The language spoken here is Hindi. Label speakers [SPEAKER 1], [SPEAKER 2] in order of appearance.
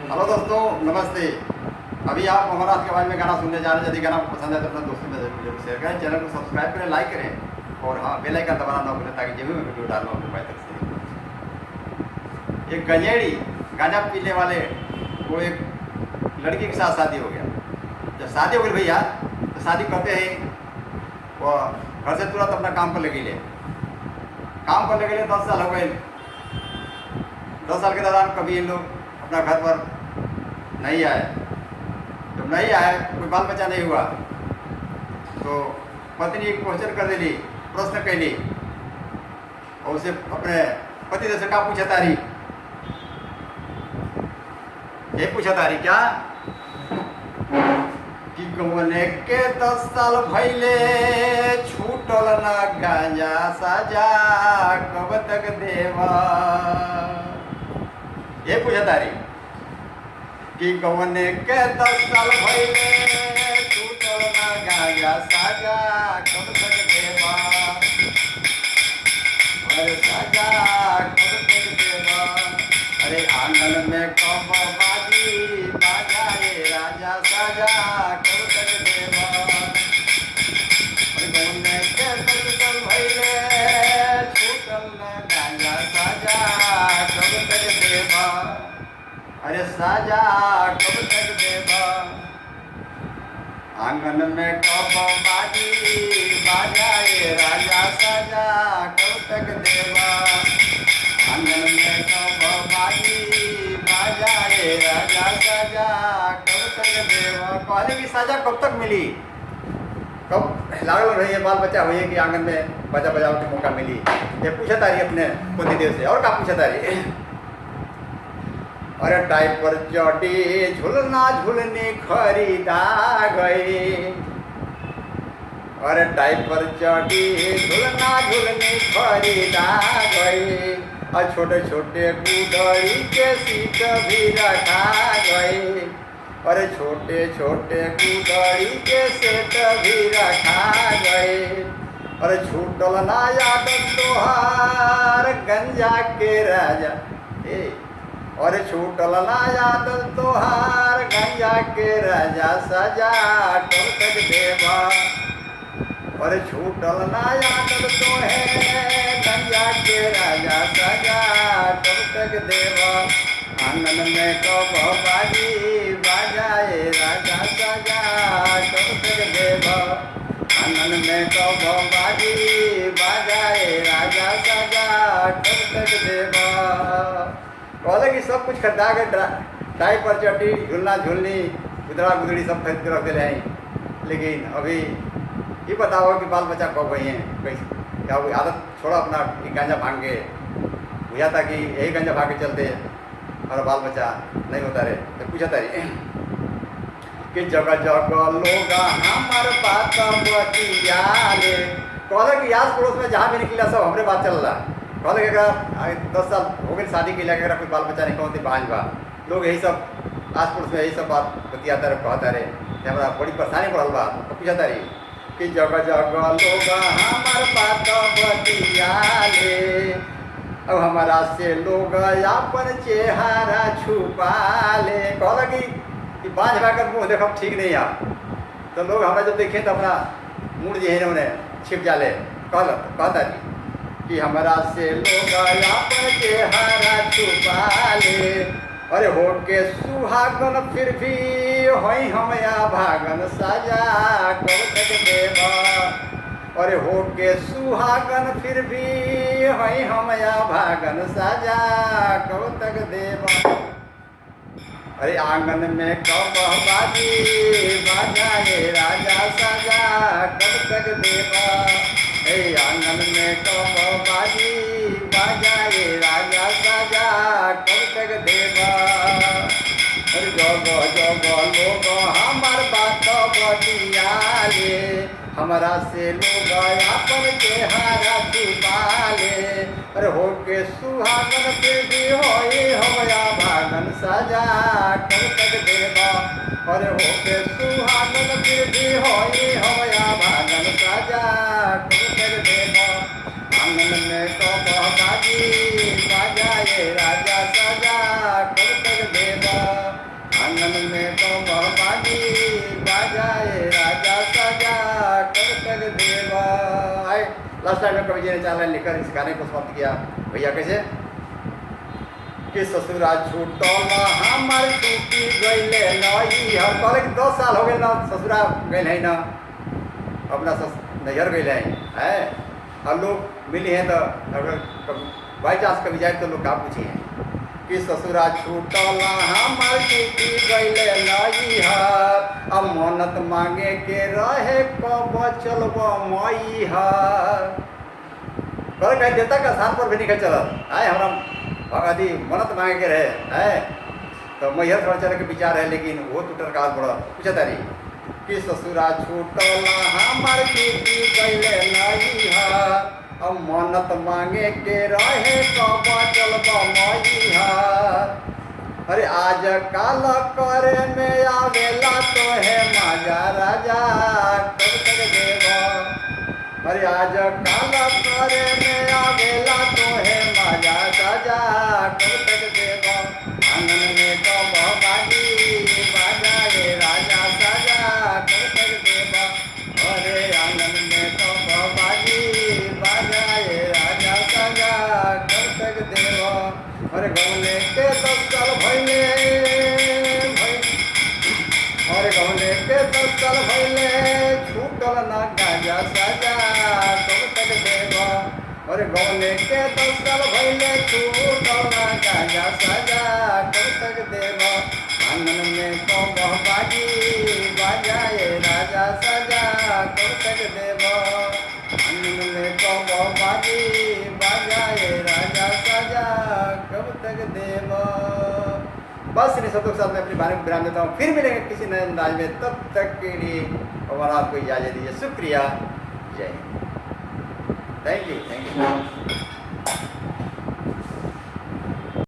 [SPEAKER 1] हेलो दोस्तों, नमस्ते। अभी आप हमारा आज के बारे में गाना सुनने जा रहे हैं। यदि गाना आपको पसंद है तो अपने दोस्तों में जरूर शेयर करें, चैनल को सब्सक्राइब करें, लाइक करें और हाँ, बेल आइकन दबाना ना भूलें ताकि जब भी मैं वीडियो डालूँ आपके पास तक से। एक गंजेड़ी गांजा पीने वाले को एक लड़की के साथ शादी हो गया। जब शादी हो गई भैया, तो शादी करते ही वो घर से तुरंत अपना काम पर लगे। काम पर लगे 10 साल हो गए। 10 साल के दौरान कभी इन लोग अपना घर पर नहीं आए। जब नहीं आए, कोई बाल बच्चा नहीं हुआ, तो पत्नी एक क्वेश्चन कर दिली, प्रश्न कैली और उसे अपने पति से क्या पूछा तारी, ये पूछा तारी क्या कि कौने के 10 साल भैले छूटल न गांजा साजा कब तक देवा। ये पूछा तारी कि कौने के 10 साल भैले छूटल न गांजा साजा कब तक देवा। अरे साजा कब तक देवा। अरे आंगन में कब बाजी बाजाए राजा साजा कब तक देवा। अरे कौने के 10 साल भैले छूटल न गांजा साजा कब तक देवा। अरे साजा कब तक देवा। आंगन में कब बाजी बाजाए राजा साजा कब तक देवा। आंगन में कब बाजी बाजाए राजा साजा कब तक देवा। कहले की साजा कब तक मिली, कब लागल रही है, बाल बच्चा हुई कि आंगन में बजा बजाओ के मौका मिली। ये पूछा तारी अपने पति देव से। और क्या पूछा तारी। अरे डायपर चटी झुलना झुलने खरीदा गए। अरे डायपर चटी झुलना झुलने खरीदा गए। और छोटे छोटे गुदड़ी के सीट भी रखा गए। अरे छोटे छोटे गुदड़ी के सेट भी रखा गए। अरे छूटल ना याद तोहार गंजा के राजा। और छूटल ना याद तोहार गंजा के राजा सजा कब तक देवा। और छूटल ना याद तोहे गंजा के राजा सजा कब तक देवा। आंगन में कब बाजी बाजाए राजा सजा कब तक देवा। आंगन में कब बाजी बाजाए राजा सजा कब तक देवा। कहले कि सब कुछ खरीदा के डायपर चटी झुलना झुलनी गुदड़ा गुदड़ी सब खरीद के रख दे रहे हैं। लेकिन अभी ये बताओ कि बाल बच्चा कब गई हैं, कैसे क्या वो आदत छोड़ा अपना गांजा भांग के बुझा था कि यही गांजा भाग के चलते और बाल बच्चा नहीं होता रहे। तो पूछा था कि जगह जगह लोग हमार बात बतिया ले। कहले कि आस पड़ोस में जहाँ भी निकला सब हमरे बात चल रहा। कहले कि अगर 10 साल हो गए शादी के लिए, अगर कोई बाल बच्चा नहीं कहते बांझ बा, लोग यही सब आस पड़ोस में यही सब बात बतियाता रहे, कहता रहे। हमारा बड़ी परेशानी पड़ल बा। तो पूछता रही कि जगह जगह लोग हमार बात बतिया ले। अब हमारा से लोग अपन चेहरा छुपा ले। कहला कि बांझ भाकर मुँह देखब ठीक नहीं आ, तो लोग हमारा जब देखें तो अपना मुँह जो है उन्हें छिप जाले। कहता जी कि हमारा से लोग अपन चेहरा छुपा ले। अरे हो के सुहागन फिर भी होई हम या भागन साजा कब तक देवा। अरे हो के सुहागन फिर भी होई हम या भागन साजा कब तक देवा। अरे आंगन में कब बाजी बाजाए राजा साजा कब तक देवा। आंगन में कब बाजी बाजाए राजा साजा कब तक देवा। अरे जगह जगह लोग हमार बात बतिया ले। हमारा से लोग अपन चेहरा छुपा ले। अरे हो के सुहागन फिर भी होई हमरा भागन सजा कब तक देवा। अरे हो के सुहागन फिर भी होई हमरा भागन सजा कब तक देवा। आंगन में कब बाजी बाजाए राजा सजा कब तक देवा। फर्स्ट टाइम में कवि जी ने 4 लाइन लिखकर इस गाने को समाप्त किया भैया कैसे कि ससुरा छूटल हमार छूटी गईले नई हम कहले कि 10 साल हो गए ना ससुरा गए है ना अपना नैहर गए है और लोग मिली हैं तो अगर बाई चांस कभी जाए तो लोग का पूछी हैं कि ससुरा छूटल हमार छूटी गईले नई अब मन्नत मांगे के रहे कब चलब मई कहीं देवता का स्थान पर भी नहीं चलल है हमारा अथी मन्नत मांगे के रहे है तो मैहर थोड़ा चले के विचार है लेकिन वो टूटर काल पड़ा पूछा तारी कि ससुरा छूटल हमार छूटी गईले नई अब मन्नत मांगे के रहे कब चलब मई अरे आज काल करे में आवेला तो है माजा राजा कब तक देव अरे आज काल करे में आवेला तो है माजा राजा कब तक देव आंगन में कब बाजी बाजाए राजा साजा कब तक देव अरे आंगन में कब बाजी बाजाए राजा साजा कब तक देव अरे गौने के 10 साल भैले अरे गौने के 10 साल भैले छूटल ना गाजा साजा कब तक देव अरे गौने के 10 साल भैले छूटल ना गाजा साजा कब तक देव आंगन में कब बाजी बाजाए राजा साजा कब तक देव आंगन में कब बाजी बाजाए राजा साजा कब तक देव बस इन शब्दों के साथ मैं अपनी वाणी को विराम देता हूँ फिर मिलेंगे किसी नए अंदाज में तब तक के लिए और आपको इजाज़त दीजिए शुक्रिया जय हिंद थैंक यू